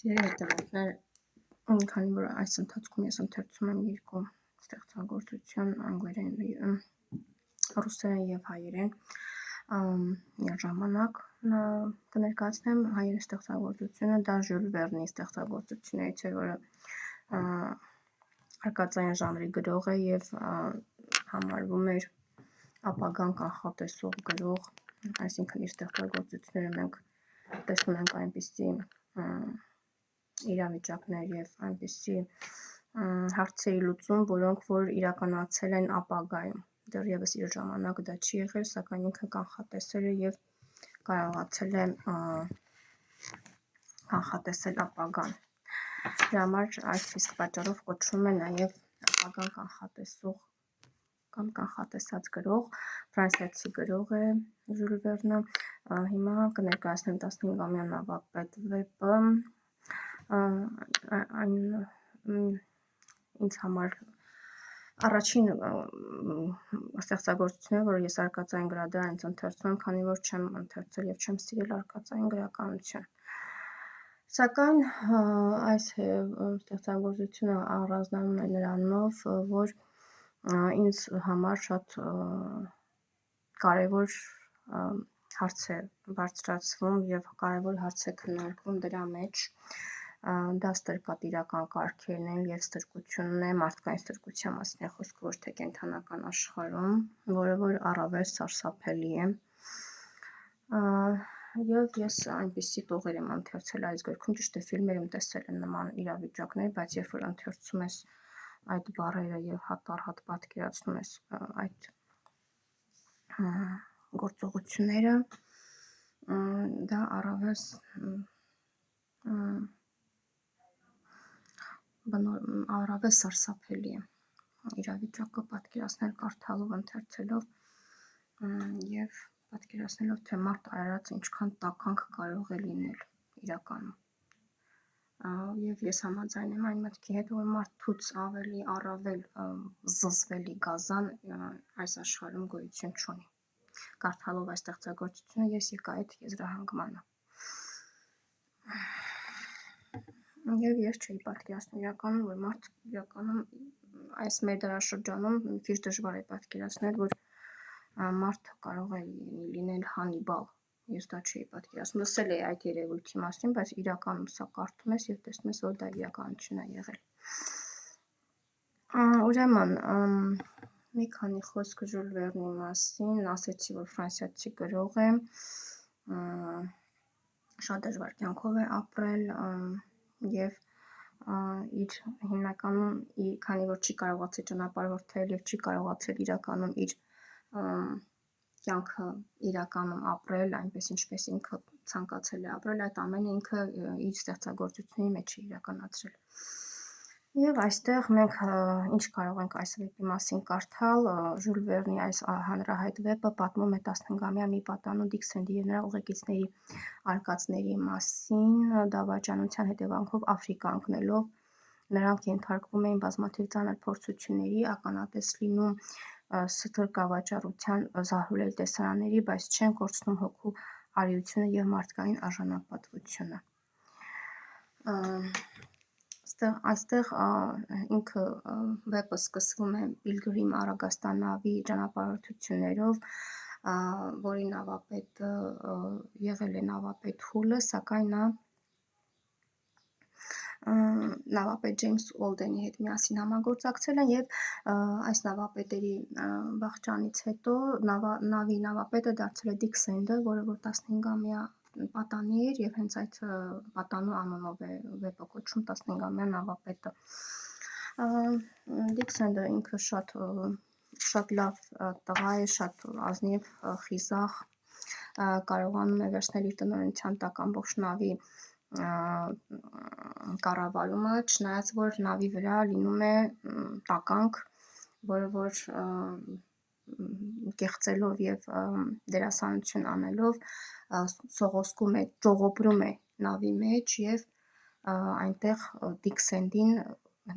Սիրելի հետևողներ, քանի որ այս ընթացքում ես ընթերցում եմ երկու ստեղծագործություն, անգլերեն, ռուսերեն եւ հայերեն, միաժամանակ կներկայացնեմ հայերեն ստեղծագործությունը, դա Ժյուլ Վերնի ստեղծագործություններից է, որը արկածային ժանրի գրող է եւ համարվում էր ապագան կանխատեսող գրող, այսինքն իր ստեղծագործությունները մենք տեսնում ենք այնպիսի իրավիճակներ եւ այնպիսի հարցերի լուծում, որոնք որ իրականացել են ապագայում, դեռևս իր ժամանակ դա չի եղել, սակայն ինքը կանխատեսել է եւ կարողացել է կանխատեսել ապագան։ Դրա համար այս իսկ պատճառով կոչվում է նաեւ ապագան կանխատեսող կամ կանխատեսած գրող, ֆրանսիացի գրող է Ժյուլ Վերնը, հիմա կներկայացնեմ 15-ամյա նավապետ վեպը, այն ինձ համար առաջին ստեղծագործությունը, որը ես արկածային գրադարան ընթերցում եմ, քանի որ չեմ ընթերցել եւ չեմ սիրել արկածային գրականություն։ Սակայն այս ստեղծագործությունը առանձնանում է նրանով, որ ինձ համար շատ կարևոր հարց է բարձրացվում եւ կարևոր հարց է քննարկվում դրա մեջ, դա ստրկատիրական կարգերն են եւ ստրկությունն է, մարդկային ստրկության մասին է խոսքը, ոչ թե կենդանական աշխարհում, որը որ առավել սարսափելի է։ Եվ ես այնպիսի տողեր եմ ընթերցել այս գրքում, ճիշտ է, ֆիլմերում տեսել եմ նման իրավիճակներ, բայց երբ որ ընթերցում ես այդ բառերը եւ հատ-առհատ պատկերացնում ես այդ գործողությունները, դա առավել սարսափելի է իրավիճակը պատկերացնել կարդալով, ընթերցելով եւ պատկերացնելով, թե մարդ արարած ինչքան տականք կարող է լինել իրականում։ Եվ ես համաձայն եմ այն մտքի հետ, որ մարդուց ավելի առավել զզվելի գազան այս աշխարհում գոյություն չունի։ Կարդալով այս ստեղծագործությունը ես եկա այդ եզրահանգմանը։ Եվ ես չէի պատկերացնում իրականում, որ մարդ իրականում այս մեր դարաշրջանում քիչ դժվար է պատկերացնել, որ մարդ կարող է լինել Հանիբալ։ Ես դա չէի պատկերացնում, լսել էի այդ երևույթի մասին, բայց իրականում սա կարդում ես եւ տեսնում ես, որ դա իրականություն է եղել։ Ուրեմն, մի քանի խոսք Ժյուլ Վերնի մասին, ասեցի, որ ֆրանսիացի գրող է, շատ դժվար կյանքով է ապրել եւ իր հիմնականում, քանի որ չի կարողացել ճանապարհորդել եւ չի կարողացել իրականում իր կյանքը իրականում ապրել, այնպես ինչպես ինքը ցանկացել է ապրել, այդ ամենը ինքը իր ստեղծագործությունների մեջ է իրականացրել։ Եվ այստեղ մենք ինչ կարող ենք այս վեպի մասին կարդալ, Ժյուլ Վերնի այս հանրահայտ վեպը պատմում է 15-ամյա մի պատանու Դիքսենի եւ նրա ուղեկիցների արկածների մասին, դավաճանության հետևանքով Աֆրիկա ընկնելով նրանք ենթարկվում էին բազմաթիվ ծանր փորձությունների, ականատես լինում ստրկավաճառության զահրուլել տեսարանների, բայց չեն կորցնում հոգու արիությունը եւ մարդկային արժանապատվությունը։ Այստեղ ինքը վեպը սկսվում է Պիլգրիմ Արագաստան նավի ճանապարհորդություններով, որի նավապետը եղել է նավապետ Հուլը, սակայն նա նավապետ Ջեյմս Ուոլդենի հետ միասին համագործակցել են եւ այս նավապետերի վախճանից հետո նավի նավապետը դարձել է Դիկ Սենդը, որը որ 15-ամյա պատանի էր եւ հենց այդ պատանու անունով է վեպը կոչվում 15-ամյա նավապետը։ Դիկ Սենդը ինքը շատ լավ տղա է, շատ ազնիվ, խիզախ, կարողանում է վերցնել իր տնօրինության տակ ամբողջ նավի կառավարումը, չնայած որ նավի վրա լինում է տականք, որը որ կեղծելով եւ դերասանություն անելով սողոսկում է, ճողոպրում է նավի մեջ եւ այնտեղ Դիկ Սենդին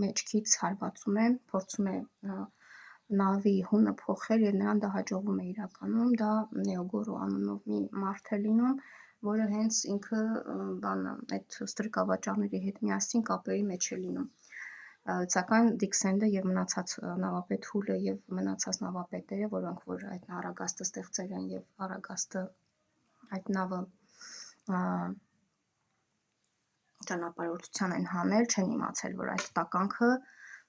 մեջքից հարվածում է, փորձում է նավի հունը փոխել եւ նրան դա հաջողվում է իրականում, դա Նեոգորո անունով մի մարդ է լինում, որը հենց ինքը բանը այդ ստրկավաճառների հետ միասին կապերի մեջ է լինում։ Սակայն Դիքսենդը եւ մնացած նավապետ Հուլը եւ մնացած նավապետերը, որոնք որ այդ Արագաստը ստեղծել են եւ Արագաստը այդ նավը ճանապարհորդության են հանել, չեն իմացել, որ այդ տականքը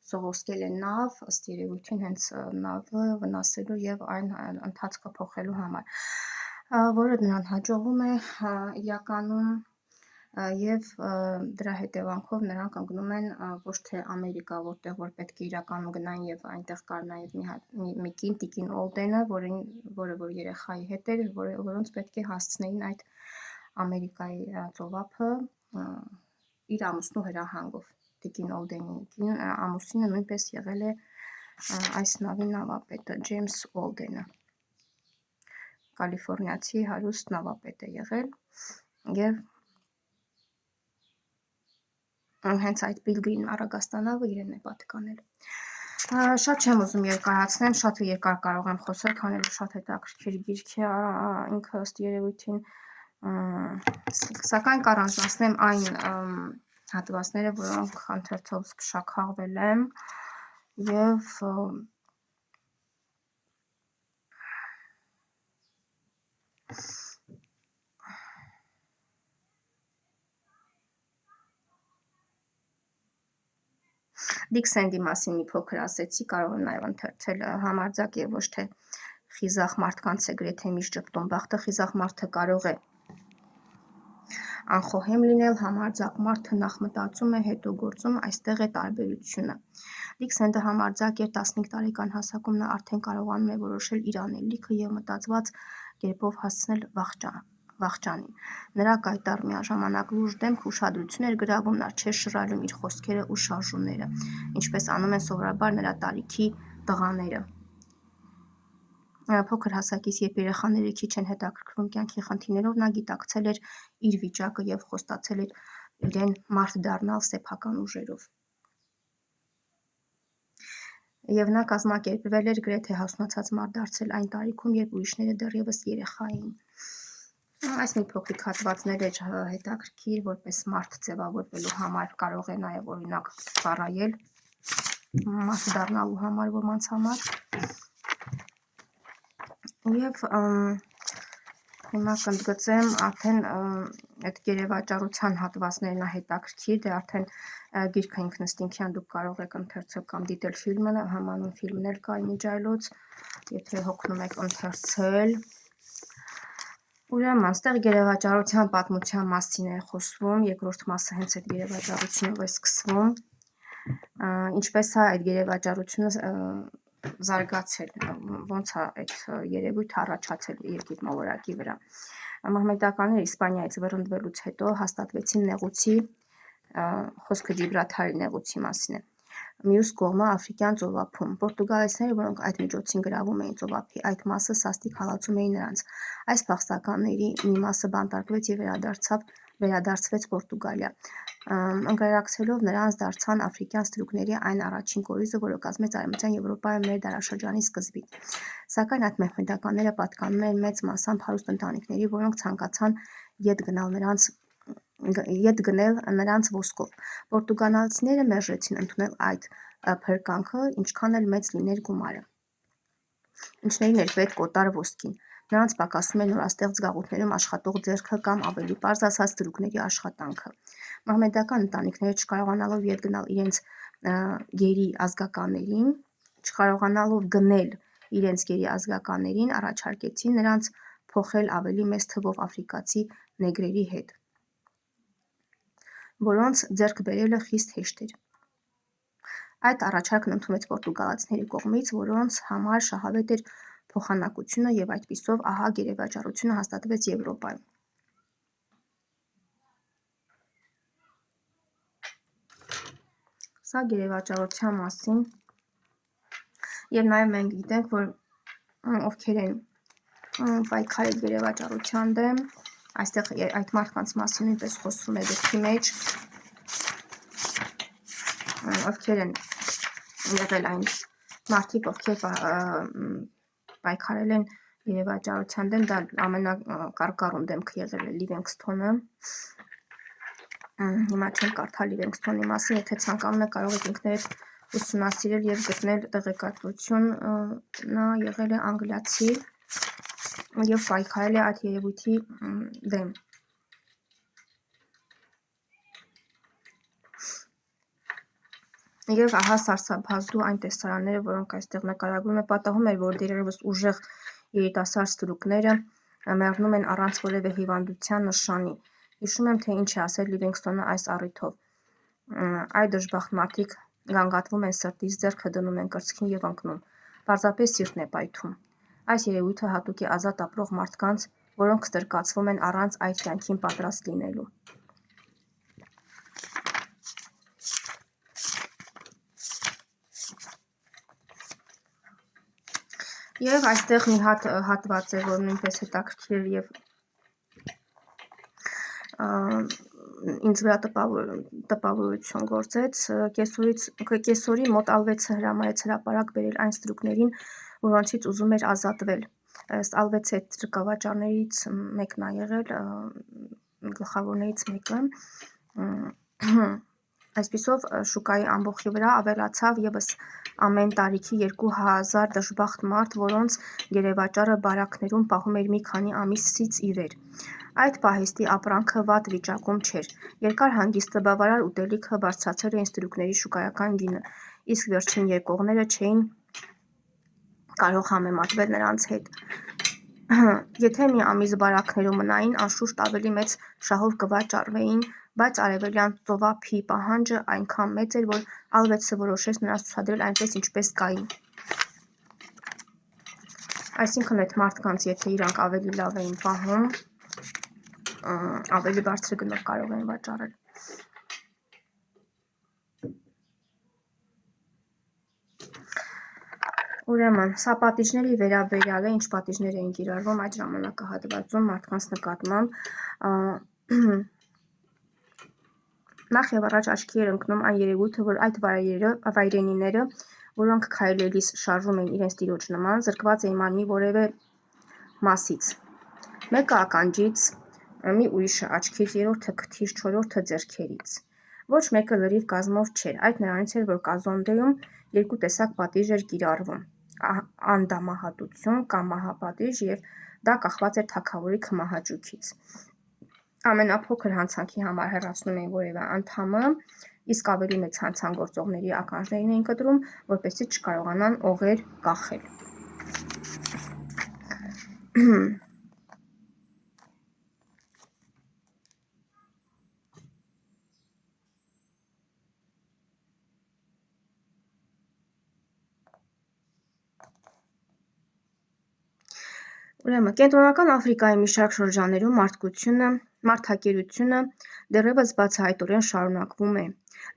սողոսկել է նավ, ըստ երևույթին հենց նավը վնասելու եւ այն ընթացքը փոխելու համար, որը նրան հաջողվում է իրականում եւ դրա հետևանքով նրանք ընկնում են ոչ թե Ամերիկա, որտեղ որ պետք է իրականում գնային եւ այնտեղ կար նաեւ մի կին Տիկին Օլդենը, որը որ երեխայի հետ էր, որոնց պետք է հասցնեին այդ Ամերիկայի ծովափը իր ամուսնու հրահանգով։ Տիկին Օլդենի ամուսինը նույնպես եղել է այս նավի նավապետը Ջեյմս Օլդենը, կալիֆոռնիացի հարուստ նավապետ է եղել եւ հենց այդ Պիլգրիմ Արագաստանավը իրեն է պատկանել։ Շատ չեմ ուզում երկարացնեմ, շատ երկար կարող եմ խոսել, քանի որ շատ հետաքրքիր գիրք է ինքը ըստ երևույթին, սակայն կառանձնացնեմ այն հատվածները, որոնք ընթերցով սփշաքաղվել եմ եւ Դիքսենդի մասին մի փոքր ասեցի, կարող եմ նաև ընթերցել համարձակ եւ ոչ թե խիզախ մարդկանց է գրեթե միշտ ճպտում, բախտը խիզախ մարդը կարող է անխոհեմ լինել, համարձակ մարդը նախ մտածում է, հետո գործում, այստեղ է տարբերությունը։ Դիքսենդը համարձակ էր 15 տարեկան հասակում նա արդեն կարողանում է որոշել իր անելիքը եւ մտածված կերպով հասցնել վախճանին։ Նրա կայտառ միաժամանակ լուրջ դեմք ուշադրություն էր գրավում, նա չէր շռայլում իր խոսքերը ու շարժումները, ինչպես անում են սովորաբար նրա տարիքի տղաները։ Փոքր հասակից, երբ երեխաները քիչ են հետաքրքրվում կյանքի խնդիրներով, նա գիտակցել էր իր վիճակը եւ խոստացել էր իրեն մարդ դառնալ սեփական ուժերով։ Եվ նա կազմակերպվել էր գրեթե հասունացած մարդ դարձել այն տարիքում, երբ ուրիշները դեռևս երեխա էին։ Այս մի փոքրիկ հատվածներ էր հետաքրքիր, որպես մարդ ձևավորվելու համար կարող է նաև օրինակ ծառայել մարդ դառնալու համար ոմանց համար։ Եվ հիմա կընդգծեմ արդեն այդ գերեվաճառության հատվածներն հետաքրքիր, դե արդեն գիրքը ինքնըստինքյան դուք կարող եք ընթերցել կամ դիտել ֆիլմը, համանուն ֆիլմն էլ կա իմիջայլոց, եթե հոգնում եք ընթերցել։ Ուրեմն, այստեղ գերեվաճառության պատմության մասին է խոսվում, երկրորդ մասը հենց այդ գերեվաճառությունով է սկսվում, ինչպես է այդ գերեվաճառությունը զարգացել, ոնց է այդ երևույթը առաջացել երկիր մոլորակի վրա։ Մահմեդականները Իսպանիայից վռնդվելուց հետո հաստատվեցին նեղուցի, խոսքը Ջիբրալթարի նեղուցի մասին է, մյուս կողմը Աֆրիկյան ծովափում։ Պորտուգալացիները, որոնք այդ միջոցին գրավում էին ծովափի այդ մասը, սաստիկ հալածում էին նրանց։ Այս փախստականների մի մասը բանտարկվեց եւ վերադարձվեց Պորտուգալիա։ Ընկերակցելով նրանց դարձան աֆրիկյան ստրուկների այն առաջին կորիզը, որը կազմեց Արևմտյան Եվրոպայում մեր դարաշրջանի սկզբին։ Սակայն այդ մահմեդականները պատկանում են մեծ մասամբ հարուստ ընտանիքների, որոնք ցանկացան ետ գնել նրանց ոսկով։ Պորտուգալացիները մերժեցին ընդունել այդ փրկանքը, ինչքան էլ մեծ լիներ գումարը, ինչներին էր պետք օտար ոսկին։ Նրանց պակասում էր նորաստեղծ գաղութներում աշխատող ձեռքը կամ ավելի պարզ ասած ստրուկների աշխատանքը։ Մահմեդական ընտանիքները չկարողանալով ետ գնալ իրենց գերի ազգականներին, չկարողանալով գնել իրենց գերի ազգականներին, առաջարկեցին նրանց փոխել ավելի մեծ թվով աֆրիկացի նեգրերի հետ, որոնց ձեռք բերելը խիստ հեշտ էր։ Այդ առաջարկն ընդունվեց պորտուգալացիների կողմից, որոնց համար շահավետ էր փոխանակությունը եւ այդպիսով ահա գերեվաճառությունը հաստատվեց Եվրոպայում։ Սա գերեվաճառության մասին եւ նաեւ մենք գիտենք, որ ովքեր են պայքարել գերեվաճառության դեմ, այստեղ այդ մարդկանց մասին նույնպես խոսվում է գրքի մեջ, ովքեր են եղել այն մարդիկ, ովքեր պայքարել են երևաճարության դեմ, դա ամենակարկառուն դեմքը եղել է Լիվինգսթոնը։ Հիմա չեմ կարդա Լիվինգսթոնի մասին, եթե ցանկանում եք կարող եք ինքներդ ուսումնասիրել եւ գտնել տեղեկատվություն, նա եղել է անգլիացի եւ պայքարել է այդ երևույթի դեմ։ Եվ ահա սարսափազդու այն տեսարանները, որոնք այստեղ նկարագրում է, պատահում էր, որ դերևս ուժեղ երիտասարդ ստրուկները մեռնում են առանց որևէ հիվանդության նշանի։ Հիշում եմ, թե ինչ է ասել Լիվինգսթոնը այս առիթով. «Այ դժբախտ մարդիկ գանգատվում են սրտից, ձեռքը դնում են կրծքին եւ ընկնում։ Պարզապես սիրտն է պայթում։ Այս երևույթը հատուկ է ազատ ապրող մարդկանց, որոնք ստրկացվում են առանց այդ կյանքին պատրաստ լինելու»։ Եվ այստեղ մի հատ հատված է, որ նույնպես հետաքրքիր եւ ինձ վրա տպավորություն գործեց, կեսօրի մոտ Ալվեցը հրամայեց հրապարակ բերել այն ստրուկներին, որոնցից ուզում էր ազատվել։ Ըստ Ալվեցի այդ ստրկավաճառներից մեկն է եղել, գլխավորներից մեկը։ Այսպիսով շուկայի ամբոխի վրա ավելացավ եւս ամեն տարիքի 2000 դժբախտ մարդ, որոնց գերեվաճառը բարակներում պահում էր մի քանի ամիսից ի վեր։ Այդ պահեստի ապրանքը վատ վիճակում չէր։ Երկար հանգիստը, բավարար ուտելիքը բարձրացրել էին ստրուկների շուկայական գինը, իսկ վերջին եկողները չէին կարող համեմատվել նրանց հետ։ Եթե մի ամիս բարակներում մնային, անշուշտ ավելի մեծ շահով կվաճառվեին, բայց արևելյան ծովափի պահանջը այնքան մեծ էր, որ Ալվեցը որոշեց նրանց ցուցադրել այնպես, ինչպես կային։ Այսինքն այդ մարդկանց, եթե իրանք ավելի լավ էին պահում, ավելի բարձր գնով կարող էին վաճառել։ Ուրեմն, սա պատիժների վերաբերյալ է, ինչ պատիժներ էին կիրառվում այդ ժամանակահատվածում մարդկանց նկատմամբ։ Նախ եւ առաջ աչքի էր ընկնում այն երևույթը, որ այդ վայրենիները, որոնք քայլելիս շարժում էին իրենց տիրոջ նման, զրկված էին մարմնի որևէ մասից։ Մեկը ականջից, մի ուրիշը աչքից, երրորդը քթից, չորրորդը ձեռքերից։ Ոչ մեկը լրիվ կազմով չէր։ Այդ նրանից էր, որ Կազոնդեում երկու տեսակ պատիժ էր կիրառվում՝ անդամահատություն կամ մահապատիժ, եւ դա կախված էր թագավորի քմահաճույքից։ Ամենափոքր հանցանքի համար հեռացնում էին որևէ անդամը, իսկ ավելի մեծ հանցագործողների ականջներին էին կտրում, որպեսզի չկարողանան օղեր կախել։ Ուրեմն, Կենտրոնական Աֆրիկայի մի շարք շրջաններում մարդակերությունը դեռևս բացահայտորեն շարունակվում է։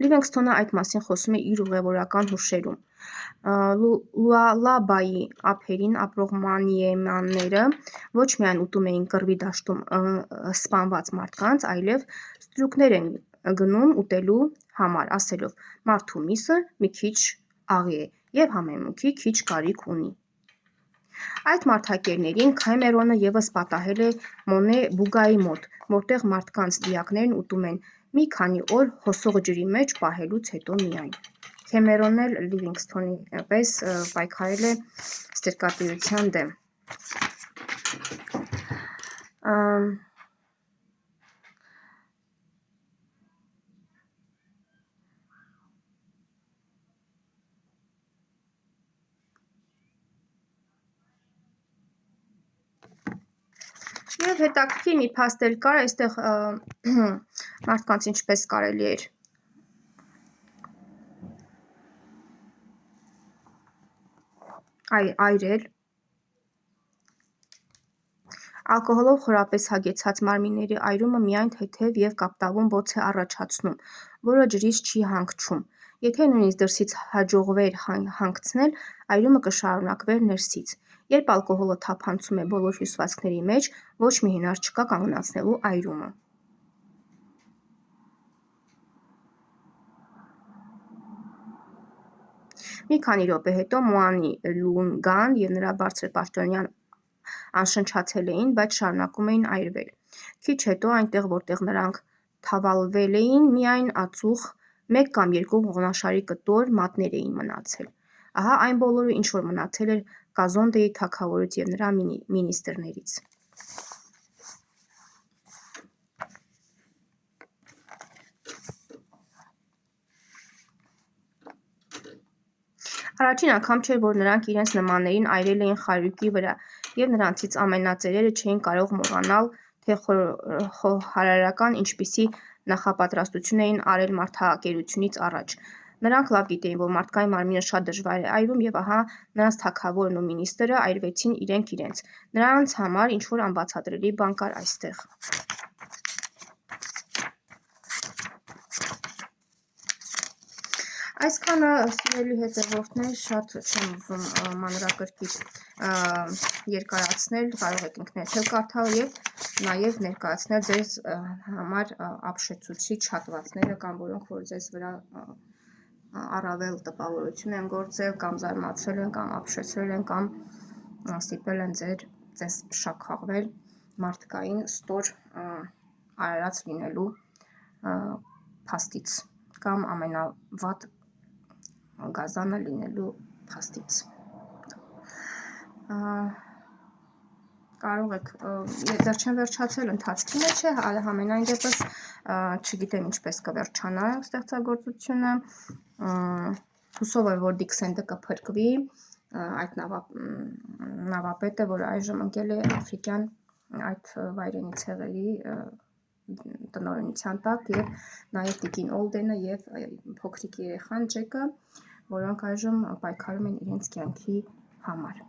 Լիվինգսթոնը այդ մասին խոսում է իր ուղևորական հուշերում։ Լուալաբայի ափերին ապրող մանիեմանները ոչ միայն ուտում էին կռվի դաշտում սպանված մարդկանց, այլև ստրուկներ են գնում ուտելու համար, ասելով. «Մարդու միսը մի քիչ աղի է եւ համեմունքի քիչ կարիք ունի»։ Այդ մարդակերներին Քեմերոնը ևս պատահել է Մոնե Բուգայի մոտ, որտեղ մարդկանց դիակներն ուտում են մի քանի օր հոսող ջրի մեջ պահելուց հետո միայն։ Քեմերոնն էլ Լիվինգսթոնի պես պայքարել է ստրկատիրության դեմ։ Եվ հետաքրքիր մի փաստ էլ կար, այստեղ մարդկանց ինչպես կարելի էր այրել։ Ալկոհոլով խորապես հագեցած մարմինների այրումը միայն թեթև եւ կապտավուն բոց է առաջացնում, որը ջրից չի հանգչում։ Եթե նույնիսկ դրսից հաջողվեր հանգցնել, այրումը կշարունակվեր ներսից։ Երբ ալկոհոլը թափանցում է բոլոր հյուսվածքների մեջ, ոչ մի հնար չկա կանգնացնելու այրումը։ Մի քանի րոպե հետո Մուանի Լունգան եւ նրա բարձրպաշտոնյան անշնչացել էին, բայց շարունակում էին այրվել։ Քիչ հետո այնտեղ, որտեղ նրանք թավալվել էին, միայն ածուխ, 1 կամ 2 ողնաշարի կտոր մատներ էին մնացել։ Ահա այն բոլորը, ինչ որ մնացել էր Կազոնդեի թագավորից և նրա մինիստրներից։ Առաջին անգամ չէր, որ նրանք իրենց նմաններին այրել էին խարույկի վրա, և նրանցից ամենածերերը չէին կարող մոռանալ, թե խոհարարական ինչպիսի նախապատրաստություն էին արել մարդակերությունից առաջ։ Նրանք լավ գիտեին, որ մարդկային մարմինը շատ դժվար է այրվում, և ահա նրանց թագավորն ու մինիստրը այրվեցին իրենք իրենց։ Նրանց համար ինչ-որ անբացատրելի բան կար այստեղ։ Այսքանը, սիրելի հետևորդներ, շատ չեմ ուզում մանրակրկիտ երկարացնել, կարող եք ինքներդ էլ կարդալ և նաև ներկայացնել ձեզ համար ապշեցուցիչ հատվածները, կամ որոնք որ ձեզ վրա առավել տպավորություն են գործել, կամ զարմացրել են, կամ ապշեցրել են, կամ ստիպել են ձեզ փշաքաղվել մարդկային ստոր արարած լինելու փաստից, կամ ամենավատ գազանը լինելու փաստից։ Կարող եք, դեռ չեմ վերջացել, ընթացքի մեջ է, համենայն դեպս չգիտեմ ինչպես կվերջանա ստեղծագործությունը, հուսով եմ, որ Դիքսենտը կփրկվի, այդ նավապետը, որ այժմ ընկել է աֆրիկյան այդ վայրենի ցեղերի տնօրինության տակ, և նաև տիկին Օլդենը և փոքրիկ երեխան Ջեկը, որոնք այժմ պայքարում են իրենց կյանքի համար։